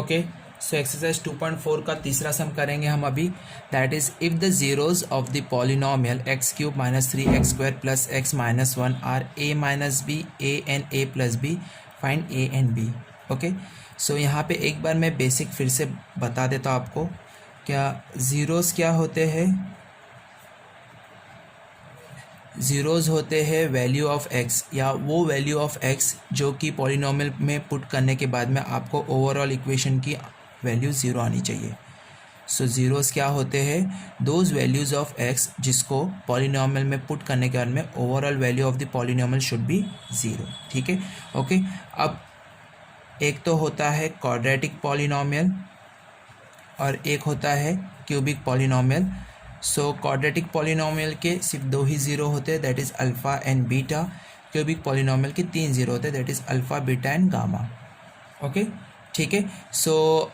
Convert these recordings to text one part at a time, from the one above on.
Okay, so exercise 2.4 का तीसरा सम करेंगे हम अभी. That is if the zeros of the polynomial x cube minus 3x square plus x minus 1 are a minus B a and a plus b, find a and b. Okay, so यहाँ पे एक बार मैं basic फिर से बता देता हूँ आपको. क्या ज़ीरोज़ क्या होते हैं? ज़ीरोज़ होते हैं वैल्यू ऑफ एक्स, या वो वैल्यू ऑफ एक्स जो कि पॉलिनोमियल में पुट करने के बाद में आपको ओवरऑल इक्वेशन की वैल्यू ज़ीरो आनी चाहिए. सो ज़ीरोज़ क्या होते हैं? दोज वैल्यूज़ ऑफ एक्स जिसको पॉलिनोमियल में पुट करने के बाद में overall value of the polynomial should be zero. ठीक है, ओके. अब एक तो होता है क्वाड्रेटिक पॉलिनोमियल और एक होता है cubic polynomial. So quadratic polynomial के सिर्फ दो ही ज़ीरो होते हैं, that is alpha and beta. Cubic polynomial के तीन ज़ीरो होते हैं, that is alpha beta and gamma. Okay, ठीक है. सो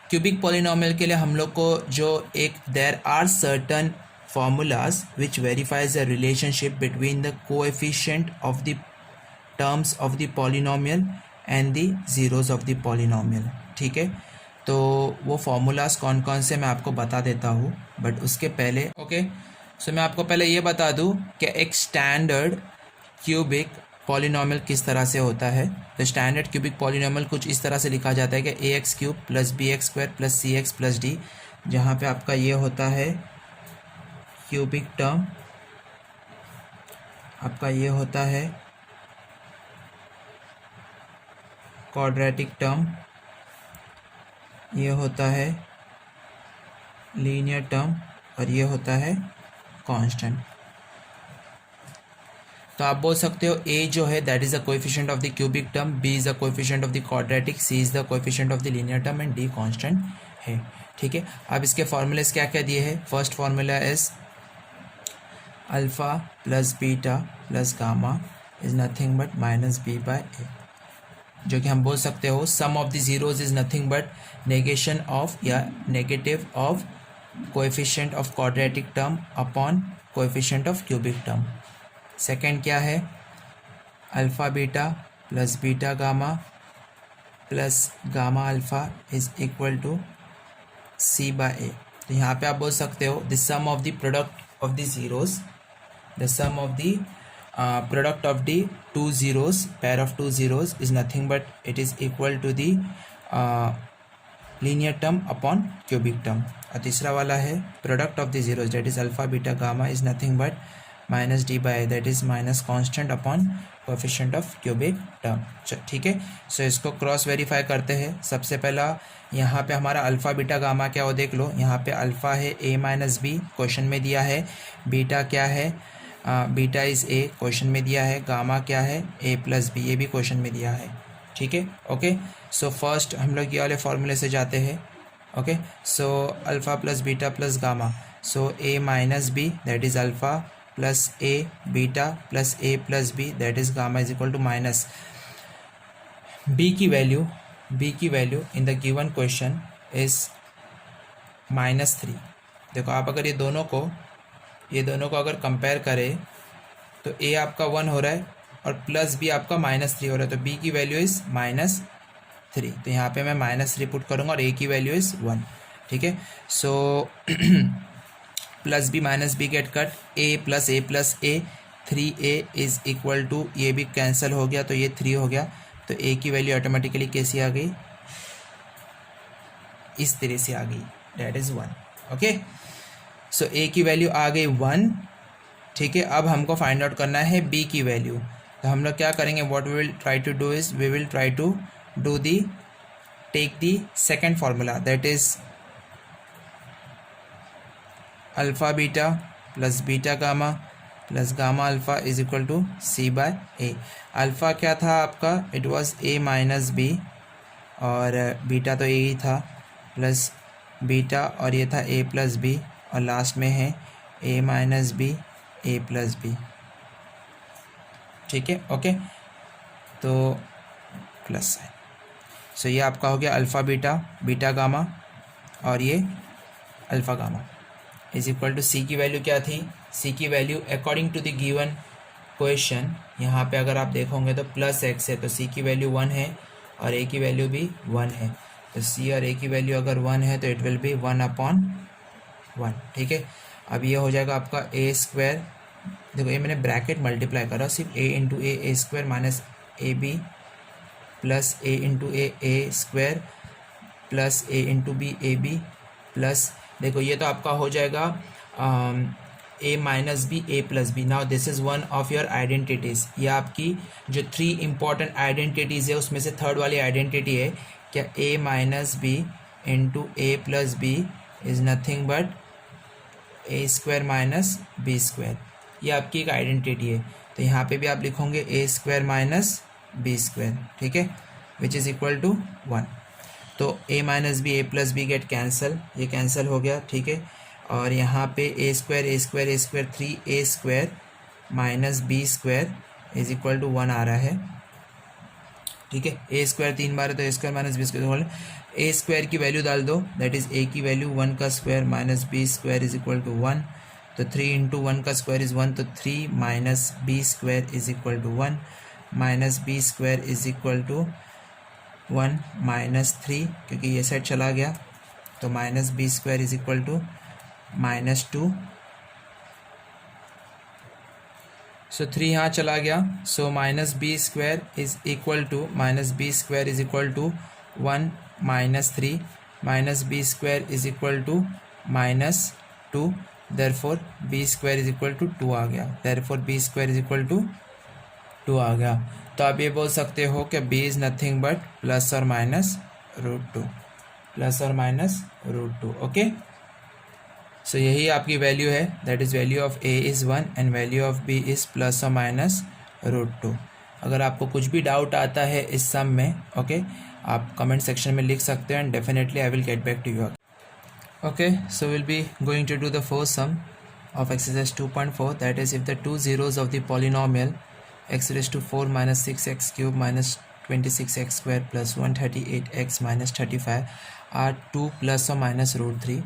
क्यूबिक पॉलिनोमियल के लिए हम लोग को जो एक there are certain formulas which verifies the relationship between the coefficient of the terms of the polynomial and the zeros of the polynomial. ठीक है, तो वो फार्मूलाज कौन कौन से मैं आपको बता देता हूँ, बट उसके पहले ओके. सो मैं आपको पहले ये बता दूँ कि एक स्टैंडर्ड क्यूबिक पॉलिनोमियल किस तरह से होता है. तो स्टैंडर्ड क्यूबिक पॉलिनोमियल कुछ इस तरह से लिखा जाता है कि a x cube plus b x square plus c x plus d, जहाँ पे आपका ये होता है क्यूबिक टर्म, आपका ये होता है क्वाड्रेटिक टर्म, ये होता है लीनियर टर्म और ये होता है कांस्टेंट. तो आप बोल सकते हो ए जो है that is the coefficient of the cubic term, B is the coefficient of the quadratic, C is the coefficient of the linear term and D constant है. ठीक है, अब इसके फॉर्मूलेस क्या क्या दिए हैं. First formula is alpha plus beta plus gamma is nothing but minus b by a, जो कि हम बोल सकते हो sum of the zeros is nothing but negation of या negative of coefficient of quadratic term upon coefficient of cubic term. Second क्या है, alpha beta plus beta gamma plus gamma alpha is equal to C by a. तो यहाँ पे आप बोल सकते हो the sum of the product of the zeros, the sum of the product of the two zeros, pair of two zeros is nothing but it is equal to the linear term upon cubic term. और तीसरा वाला है product of the zeros that is alpha beta gamma is nothing but minus d by that is minus constant upon coefficient of cubic term. ठीक है, सो इसको cross verify करते हैं. सबसे पहला यहाँ पे हमारा अल्फ़ा बीटा गामा क्या हो देख लो. यहाँ पे अल्फ़ा है ए माइनस बी, क्वेश्चन में दिया है. बीटा क्या है, बीटा इज़ ए, क्वेश्चन में दिया है. गामा क्या है, ए प्लस बी, ये भी क्वेश्चन में दिया है. ठीक है, ओके. सो फर्स्ट हम लोग ये वाले फॉर्मूले से जाते हैं. Okay, so alpha plus beta plus gamma, so a minus b that is alpha plus a beta plus a plus b that is gamma is equal to minus b की value in the given question is -3. देखो आप अगर ये दोनों को अगर compare करें तो ए आपका 1 हो रहा है और प्लस बी आपका -3 हो रहा है, तो बी की वैल्यू इज़ -3. तो यहाँ पे मैं -3 पुट करूँगा और ए की वैल्यू इज़ 1. ठीक है, so plus B minus B get cut, A plus A 3a is equal to, ये भी कैंसिल हो गया तो ये 3 हो गया. तो ए की वैल्यू ऑटोमेटिकली कैसी आ गई, इस तरह से आ गई, डैट इज़ 1. ओके, सो ए की वैल्यू आ गई 1. ठीक है, अब हमको फाइंड आउट करना है बी की वैल्यू. तो हम लोग क्या करेंगे, what we will try to do is we will try to do the take the second formula that is alpha beta plus beta gamma plus gamma alpha is equal to C by A. Alpha क्या था आपका, it was A minus B और beta तो A ही था, plus beta और ये था ए प्लस बी और लास्ट में है A minus B A plus B. ठीक है, ओके, तो प्लस साइन. सो ये आपका हो गया अल्फ़ा बीटा गामा और ये alpha gamma is equal to C की वैल्यू क्या थी. सी की value according to the given question यहाँ पे अगर आप देखोगे तो प्लस एक्स है, तो सी की वैल्यू 1 है और ए की वैल्यू भी 1 है. तो सी और ए की वैल्यू अगर 1 है तो इट विल बी 1/1, ठीक है। अब ये हो जाएगा आपका ए स्क्वायर, देखो ये मैंने ब्रैकेट मल्टीप्लाई करा, सिर्फ a into a square minus a b plus a into a square plus a into b a b plus, देखो ये तो आपका हो जाएगा a minus B A plus b. Now this is one of your identities, ये आपकी जो 3 important identities है उसमें से थर्ड वाली आइडेंटिटी है क्या, a minus b into a plus b is nothing but a square minus B square, ये आपकी एक आइडेंटिटी है। तो यहाँ पे भी आप लिखोगे a square minus B square, ठीक है, विच इज़ इक्वल टू 1। तो a minus B A plus b get cancel, ये कैंसिल हो गया, ठीक है। और यहाँ पे a square 3 a square minus B square is equal to 1 आ रहा है, ठीक है। ए स्क्वायर 3 बार है तो A square minus B square, A square की वैल्यू डाल दो, दैट इज़ ए की वैल्यू 1 का square minus B square is equal to 1। तो 3 इंटू 1 का स्क्वायर इज़ 1, तो 3 minus B square is equal to 1 minus B square is equal to 1 minus 3, क्योंकि ये साइड चला गया तो minus B square is equal to -2। So 3 यहाँ चला गया, so minus B square is equal to 1 minus 3 minus B square is equal to -2, therefore B square is equal to 2 आ गया, therefore B square is equal to 2 आ गया। तो आप ये बोल सकते हो कि b is nothing but plus और माइनस √2, ओके। सो यही आपकी वैल्यू है, that is value of a is 1 and value of b is plus और माइनस √2। अगर आपको कुछ भी डाउट आता है इस सम में, ओके, आप कमेंट सेक्शन में लिख सकते हैं and definitely I will get back to you. Okay, so will be going to do the first sum of exercise 2.4, that is if the two zeros of the polynomial x raised to 4 minus 6x cube minus 26x square plus 138x minus 35 are 2 plus or minus √3,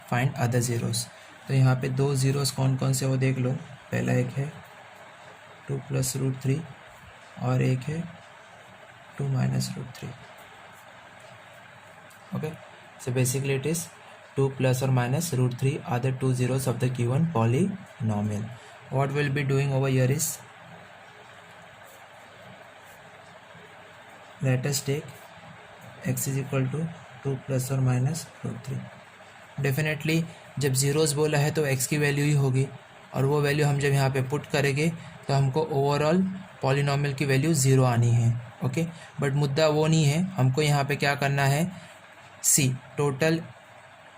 find other zeros। तो यहाँ पे 2 zeros कौन कौन से वो देख लो, पहला एक है 2 plus √3 और एक है 2 minus √3, okay। So basically it is 2 plus or minus √3 are the two zeros of the given polynomial। What we'll be doing over here is, let us take x is equal to 2 plus or minus √3। Definitely जब zeros बोला है तो x की value ही होगी, और वो value हम जब यहाँ पे पुट करेंगे तो हमको ओवरऑल पॉलिनॉमियल की वैल्यू 0 आनी है, ओके। बट मुद्दा वो नहीं है, हमको यहाँ पे क्या करना है, सी टोटल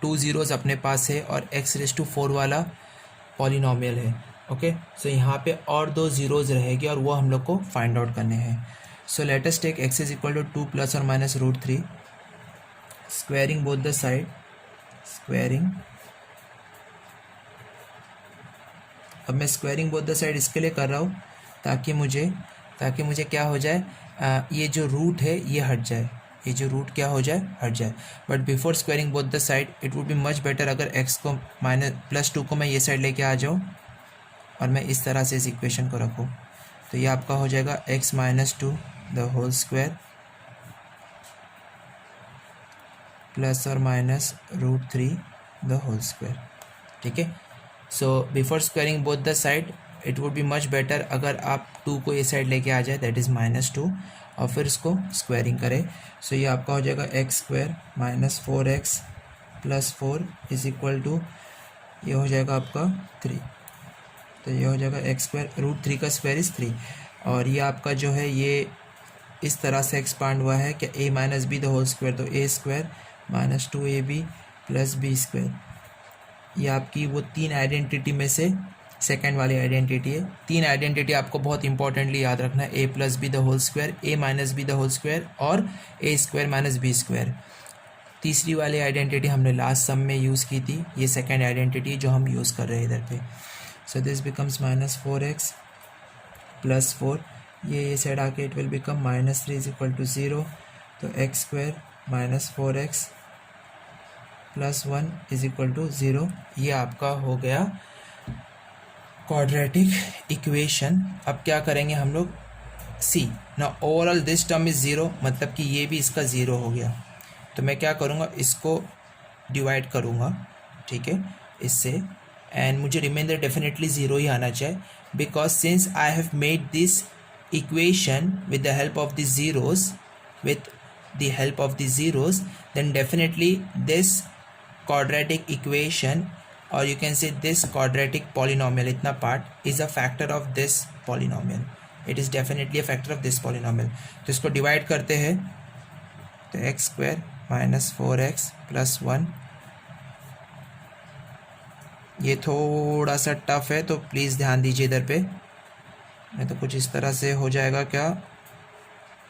2 zeros अपने पास है और x रेज़ टू 4 वाला पॉलिनॉमियल है, ओके। सो यहाँ पे और 2 zeros रहेगी और वो हम लोग को फाइंड आउट करने हैं। So let us take x is equal to 2 plus और minus √3, squaring both the side, squaring. अब मैं स्क्वायरिंग बोथ द साइड इसके लिए कर रहा हूँ ताकि मुझे क्या हो जाए, ये जो रूट है ये हट जाए, ये जो रूट क्या हो जाए, हट जाए। But before squaring both the side it would be much better अगर x को +2 को मैं ये साइड लेके आ जाऊँ और मैं इस तरह से इस इक्वेशन को रखूँ। तो ये आपका हो जाएगा x - 2 the whole square plus और माइनस √3 द होल स्क्वायर, ठीक है। So before squaring both the side it would be much better अगर आप 2 को ये साइड लेके आ जाए, दैट इज़ -2, और फिर इसको स्क्वायरिंग करें। सो ये आपका हो जाएगा x² - 4x + 4 is equal to, ये हो जाएगा आपका 3। तो ये हो जाएगा x² √3 का स्क्वायर इज़ 3, और ये आपका जो है ये इस तरह से एक्सपांड हुआ है कि a - b the whole square, तो a² - 2ab + b²। ये आपकी वो 3 आइडेंटिटी में से सेकेंड वाली आइडेंटिटी है। 3 आइडेंटिटी आपको बहुत इंपॉर्टेंटली याद रखना है, a + b the whole square, a - b the whole square और a² - b²। तीसरी वाली आइडेंटिटी हमने लास्ट सम में यूज़ की थी, ये सेकेंड आइडेंटिटी जो हम यूज़ कर रहे हैं इधर पे। सो दिस बिकम्स -4x + 4, ये साइड आके it will become -3 is equal to 0। तो x² - 4x + 1 is equal to 0। ये आपका हो गया क्वाड्रेटिक इक्वेशन। अब क्या करेंगे हम लोग, सी ना ओवरऑल दिस टर्म इज़ 0, मतलब कि ये भी इसका 0 हो गया। तो मैं क्या करूँगा, इसको डिवाइड करूँगा, ठीक है, इससे, एंड मुझे रिमाइंडर डेफिनेटली ज़ीरो ही आना चाहिए, because since I have made this equation with the help of the zeros, with the help of the zeros, then definitely this quadratic equation, or you can say this quadratic polynomial, itna part is a factor of this polynomial. It is definitely a factor of this polynomial. तो इसको divide करते हैं, तो x square minus 4x plus 1, ये थोड़ा सा tough है तो प्लीज़ ध्यान दीजिए इधर पे, नहीं तो कुछ इस तरह से हो जाएगा, क्या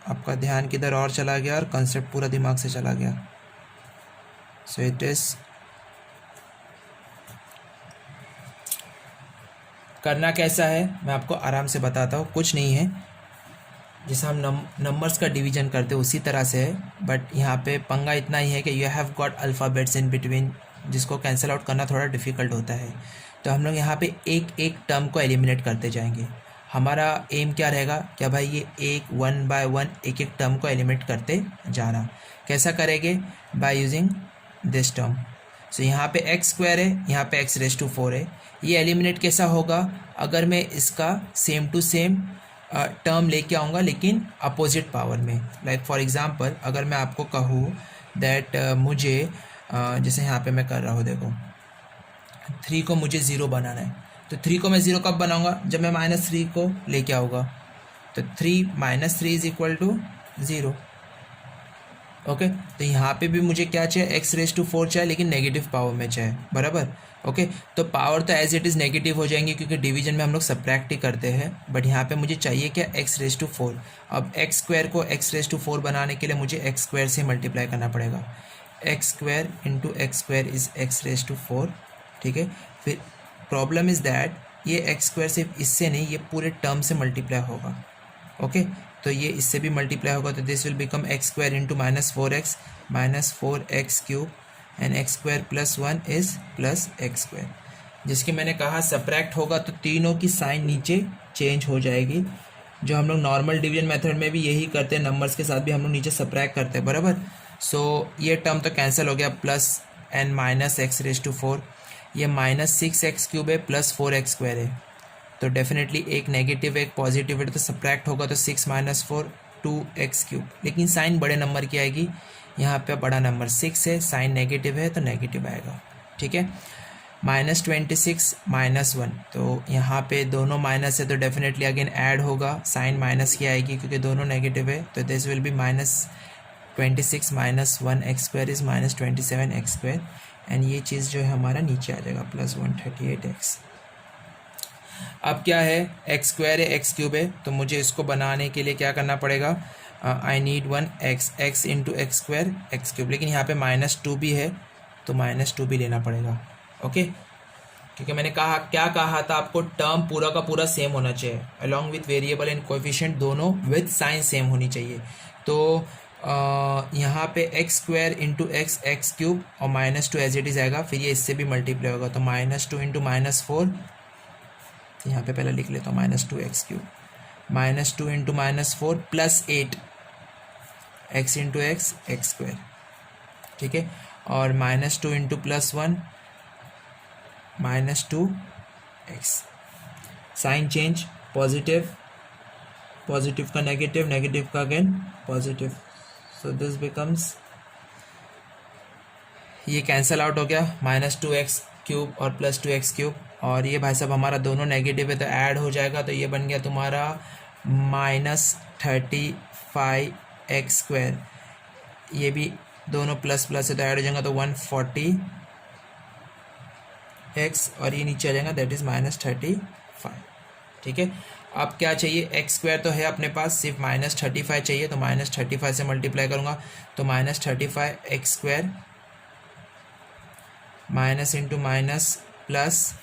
आपका ध्यान किधर और चला गया और कंसेप्ट पूरा दिमाग से चला गया. सो इट इज करना कैसा है मैं आपको आराम से बताता हूँ. कुछ नहीं है, जैसे हम नंबर्स का डिवीजन करते हैं उसी तरह से है, बट यहाँ पे पंगा इतना ही है कि you have got alphabets in between, जिसको कैंसिल आउट करना थोड़ा डिफ़िकल्ट होता है. तो हम लोग यहाँ पे एक एक टर्म को एलिमिनेट करते जाएंगे. हमारा एम क्या रहेगा, क्या भाई ये एक 1 बाय 1 एक एक टर्म को एलिमिनेट करते जाना. कैसा करेंगे, बाय यूजिंग दिस टर्म. सो यहाँ पे एक्स स्क्वायर है, यहाँ पे एक्स रेज टू 4 है. ये एलिमिनेट कैसा होगा, अगर मैं इसका सेम टू सेम टर्म लेके आऊँगा लेकिन अपोजिट पावर में. लाइक फॉर एग्जांपल अगर मैं आपको कहूँ दैट मुझे जैसे यहाँ पे मैं कर रहा हूँ, देखो 3 को मुझे ज़ीरो बनाना है, तो 3 को मैं ज़ीरो कब बनाऊंगा, जब मैं -3 को लेके आऊँगा. तो 3 - 3 इज इक्वल टू 0. ओके, तो यहाँ पे भी मुझे क्या चाहिए, एक्स रेज टू 4 चाहिए, लेकिन नेगेटिव पावर में चाहिए, बराबर. ओके, तो पावर तो एज इट इज़ नेगेटिव हो जाएंगे क्योंकि डिवीजन में हम लोग सब्ट्रैक्ट ही करते हैं, बट यहाँ पे मुझे चाहिए क्या, एक्स रेज टू 4. अब एक्स स्क्वायर को एक्स रेज टू 4 बनाने के लिए मुझे एक्स स्क्वायर से मल्टीप्लाई करना पड़ेगा. X square into x square is x raise to 4, ठीक है. फिर प्रॉब्लम इज़ दैट ये एक्स स्क्वायर सिर्फ इससे नहीं, ये पूरे टर्म से मल्टीप्लाई होगा. ओके, तो ये इससे भी मल्टीप्लाई होगा, तो this will become x square into -4x -4x cube and x square plus 1 is plus x square. जिसकी मैंने कहा सब्ट्रैक्ट होगा तो तीनों की साइन नीचे चेंज हो जाएगी, जो हम लोग नॉर्मल डिवीजन मेथड में भी यही करते हैं, नंबर्स के साथ भी हम लोग नीचे सब्ट्रैक्ट करते हैं, बराबर. सो ये टर्म तो कैंसिल हो गया, plus and minus x raise to 4, ये -6x क्यूब है प्लस 4x स्क्वायर है, तो डेफिनेटली एक नेगेटिव एक पॉजिटिव है, तो सब्ट्रैक्ट होगा तो 6 - 4 2x क्यूब. लेकिन साइन बड़े नंबर की आएगी, यहाँ पे बड़ा नंबर 6 है, साइन नेगेटिव है तो नेगेटिव आएगा, ठीक है. -26 -1, तो यहाँ पे दोनों माइनस है तो डेफिनेटली अगेन ऐड होगा, साइन माइनस की आएगी क्योंकि दोनों नेगेटिव है, तो this will be -26 - 1x square is -27x square, and ये चीज़ जो है हमारा नीचे आ जाएगा प्लस 138x. अब क्या है, एक्स स्क्वायर है एक्स क्यूब है, तो मुझे इसको बनाने के लिए क्या करना पड़ेगा, I need 1x, x into x square x cube. लेकिन यहाँ पे -2 भी है तो -2 भी लेना पड़ेगा. ओके, क्योंकि मैंने कहा क्या कहा था आपको, टर्म पूरा का पूरा सेम होना चाहिए, along with variable and coefficient दोनों विथ साइन सेम होनी चाहिए. तो यहाँ पे x square into x x cube और -2 एज इट इज़ आएगा, फिर ये इससे भी मल्टीप्लाई होगा, तो -2 इंटू -4, यहाँ पे पहले लिख लेता हूँ -2x cube, -2 into -4 plus 8 x into x x square, ठीक है. और -2 into +1 -2x. Sign change, positive, positive का नेगेटिव, नेगेटिव का again positive, so this becomes, ये कैंसिल आउट हो गया, -2x क्यूब और +2x क्यूब, और ये भाई साहब हमारा दोनों नेगेटिव है तो ऐड हो जाएगा, तो ये बन गया तुम्हारा -35x स्क्वायर. ये भी दोनों प्लस प्लस है तो ऐड हो जाएगा, तो 140x, और ये नीचे आ जाएगा दैट इज़ -35, ठीक है. अब क्या चाहिए, एक्स स्क्वायर तो है अपने पास, सिर्फ -35 चाहिए, तो -35 से मल्टीप्लाई करूँगा, तो -35x square minus into minus plus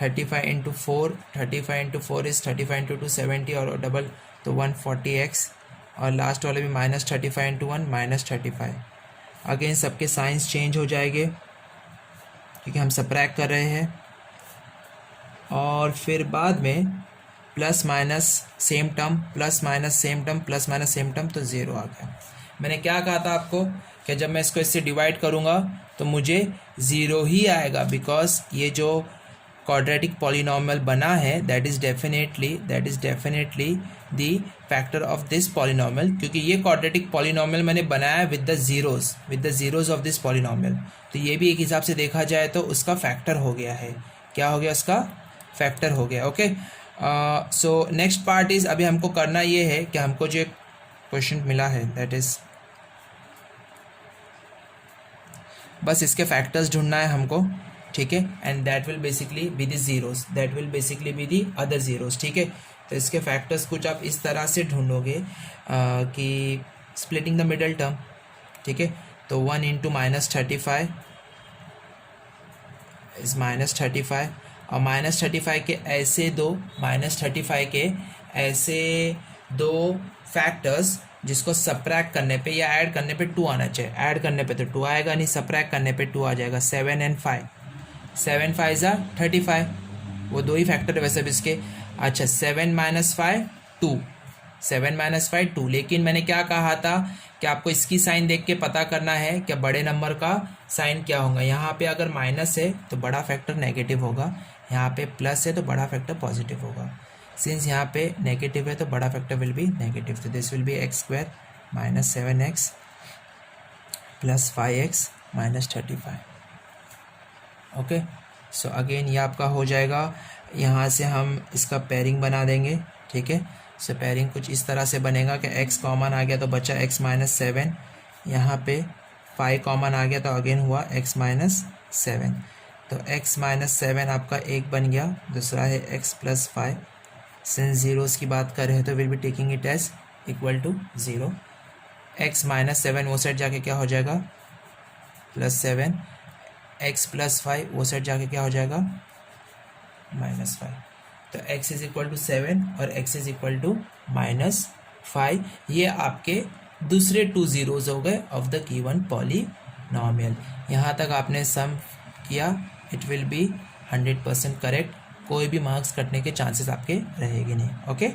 35 into 4, 35 into 4 is 35 into 2 70, और डबल तो 140x, और लास्ट वाले भी -35 इंटू 1 -35. अगेन सबके साइंस चेंज हो जाएंगे क्योंकि हम सब्ट्रैक्ट कर रहे हैं, और फिर बाद में plus minus same term, plus minus same term, plus minus same term, तो 0 आ गया. मैंने क्या कहा था आपको, कि जब मैं इसको इससे डिवाइड करूँगा तो मुझे 0 ही आएगा, बिकॉज ये जो क्वाड्रेटिक पॉलिनॉमियल बना है that is definitely the factor of this polynomial, क्योंकि ये क्वाड्रेटिक पॉलिनॉमियल मैंने बनाया with the zeros of this polynomial. तो ये भी एक हिसाब से देखा जाए तो उसका फैक्टर हो गया है। क्या हो गया? उसका फैक्टर हो गया। Okay, so next part is, अभी हमको करना ये है कि हमको जो क्वेश्चन मिला है दैट इज़ बस इसके फैक्टर्स ढूंढना है हमको, ठीक है, and that will basically be the zeros, that will basically be the other zeros, ठीक है। तो इसके फैक्टर्स कुछ आप इस तरह से ढूंढोगे कि स्प्लिटिंग द मिडल टर्म, ठीक है। तो 1 इंटू -35 इज़ -35, और -35 के ऐसे दो फैक्टर्स जिसको सबट्रैक्ट करने पे या ऐड करने पे 2 आना चाहिए। ऐड करने पे तो 2 आएगा नहीं, सबट्रैक्ट करने पे 2 आ जाएगा। 7 and 5, 7 5 ज़ा 35, वो 2 ही फैक्टर है वैसे भी इसके। अच्छा, 7 - 5 2, 7 - 5 2, लेकिन मैंने क्या कहा था कि आपको इसकी साइन देख के पता करना है कि बड़े नंबर का साइन क्या होगा। यहाँ पे अगर माइनस है तो बड़ा फैक्टर नेगेटिव होगा, यहाँ पे प्लस है तो बड़ा फैक्टर पॉजिटिव होगा। सिंस यहाँ पे नेगेटिव है तो बड़ा फैक्टर विल बी नेगेटिव, तो this will be x² - 7x + 5x - 35। Okay, so again ये आपका हो जाएगा। यहाँ से हम इसका पेयरिंग बना देंगे, ठीक है। सो पेयरिंग कुछ इस तरह से बनेगा कि x कॉमन आ गया तो बचा x - 7, यहाँ पे 5 कॉमन आ गया तो अगेन हुआ x - 7। तो x - 7 आपका एक बन गया, दूसरा है x + 5। सिंस ज़ीरोज़ की बात कर रहे हैं तो will be taking it as equal to 0। x - 7 वो साइड जाके क्या हो जाएगा? +7। x + 5 वो साइड जाके क्या हो जाएगा? -5। तो x इज़ इक्वल टू 7 और x इज़ इक्वल टू -5। ये आपके दूसरे 2 ज़ीरोज़ हो गए ऑफ द गिवन पॉलीनॉमियल। यहाँ तक आपने सम किया, इट विल बी 100% करेक्ट, कोई भी मार्क्स कटने के चांसेस आपके रहेंगे नहीं। ओके।